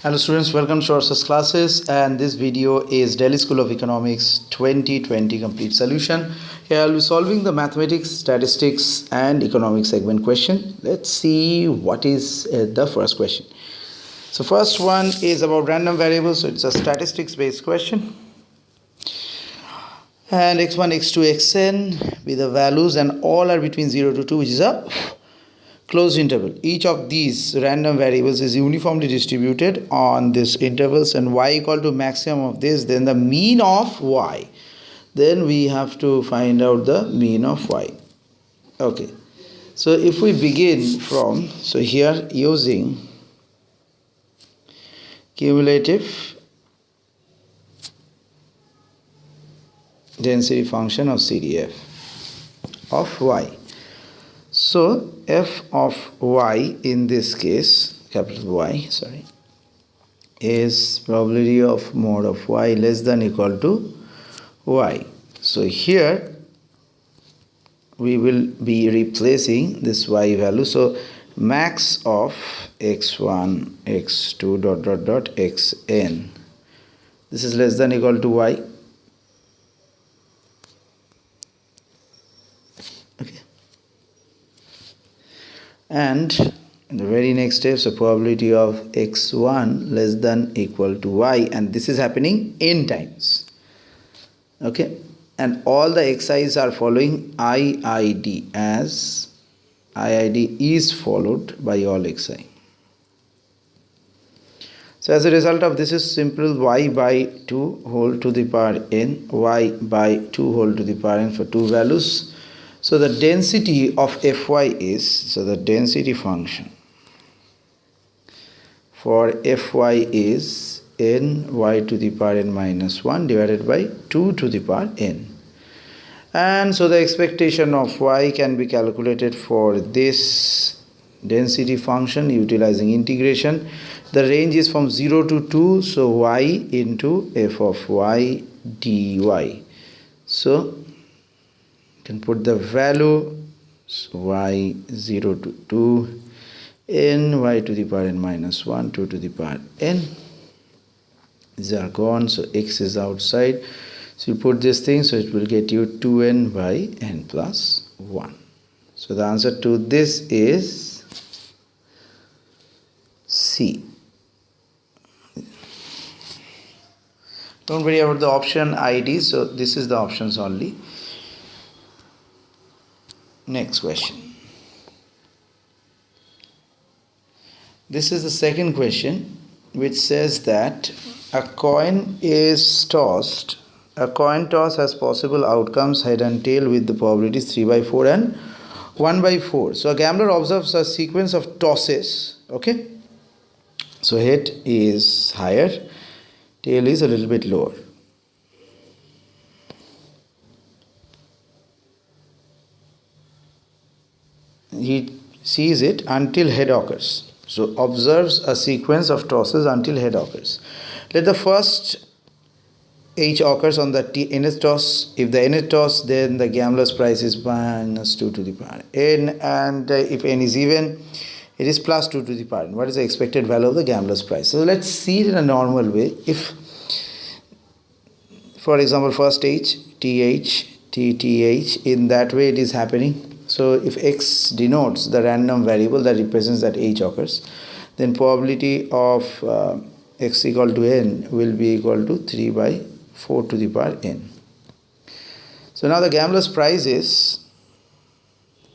Hello students, welcome to our first classes, and this video is Delhi School of Economics 2020 complete solution. Here I'll be solving the mathematics, statistics and economics segment question. Let's see what is the first question. So first one is about random variables, so it's a statistics based question. And x1, x2, xn be the values and all are between 0 to 2, which is a closed interval. Each of these random variables is uniformly distributed on these intervals, and y equal to maximum of this, then the mean of y. Then we have to find out the mean of y. Okay, so if we begin from, so here using cumulative density function of CDF of y. So f of y in this case, capital Y, is probability of mod of y less than equal to y. So here we will be replacing this y value. So max of x1, x2 xn. This is less than equal to y. Okay. And in the very next step, so probability of x1 less than equal to y, and this is happening n times. Okay, and all the xi's are following IID, as IID is followed by all xi. So as a result of this is simple y by 2 whole to the power n, y by 2 whole to the power n for two values. So the density of fy is, so the density function for fy is n y to the power n minus 1 divided by 2 to the power n. And so the expectation of y can be calculated for this density function utilizing integration. The range is from 0 to 2, so y into f of y dy. So can put the value, so y 0 to 2 n y to the power n minus 1 2 to the power n. These are gone, so x is outside, so you put this thing, so it will get you 2n by n plus 1. So the answer to this is C. Don't worry about the option ID, so this is the options only. Next question. This is the second question, which says that a coin is tossed. A coin toss has possible outcomes head and tail with the probabilities 3 by 4 and 1 by 4. So a gambler observes a sequence of tosses. Okay. So head is higher, tail is a little bit lower. He sees it until head occurs. So observes a sequence of tosses until head occurs. Let the first H occurs on the nth toss. If the nth toss, then the gambler's price is minus 2 to the power n, and if n is even, it is plus 2 to the power n. What is the expected value of the gambler's price? So let's see it in a normal way. If, for example, first H, TH, TTH, in that way it is happening. So if x denotes the random variable that represents that h occurs, then probability of x equal to n will be equal to 3 by 4 to the power n. So now the gambler's price is,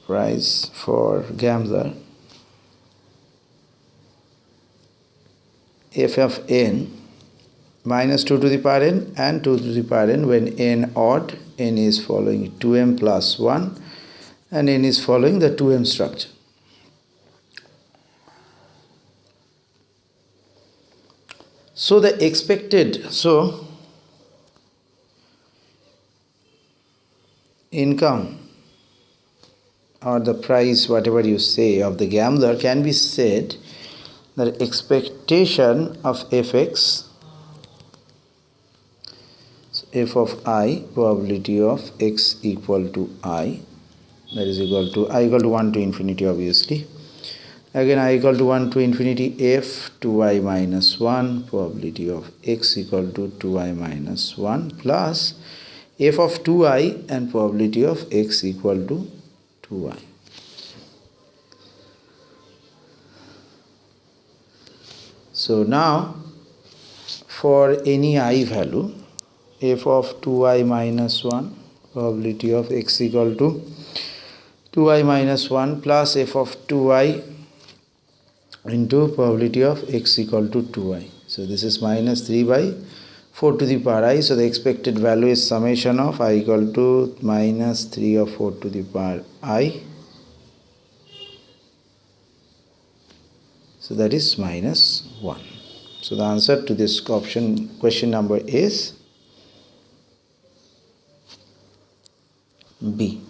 price for gambler, f of n minus 2 to the power n and 2 to the power n when n odd, n is following 2m plus 1 and n is following the 2m structure. So the expected, so income or the price, whatever you say, of the gambler can be said that expectation of fx, so f of I, probability of x equal to I, that is equal to I equal to 1 to infinity obviously, Again I equal to 1 to infinity f 2y minus 1, probability of x equal to 2y minus 1 plus f of 2i and probability of x equal to 2y. So now for any I value, f of 2i minus 1, probability of x equal to 2i minus 1 plus f of 2i into probability of x equal to 2i. So this is minus 3 by 4 to the power I. So the expected value is summation of I equal to minus 3 of 4 to the power I. So that is minus 1. So the answer to this question number is B.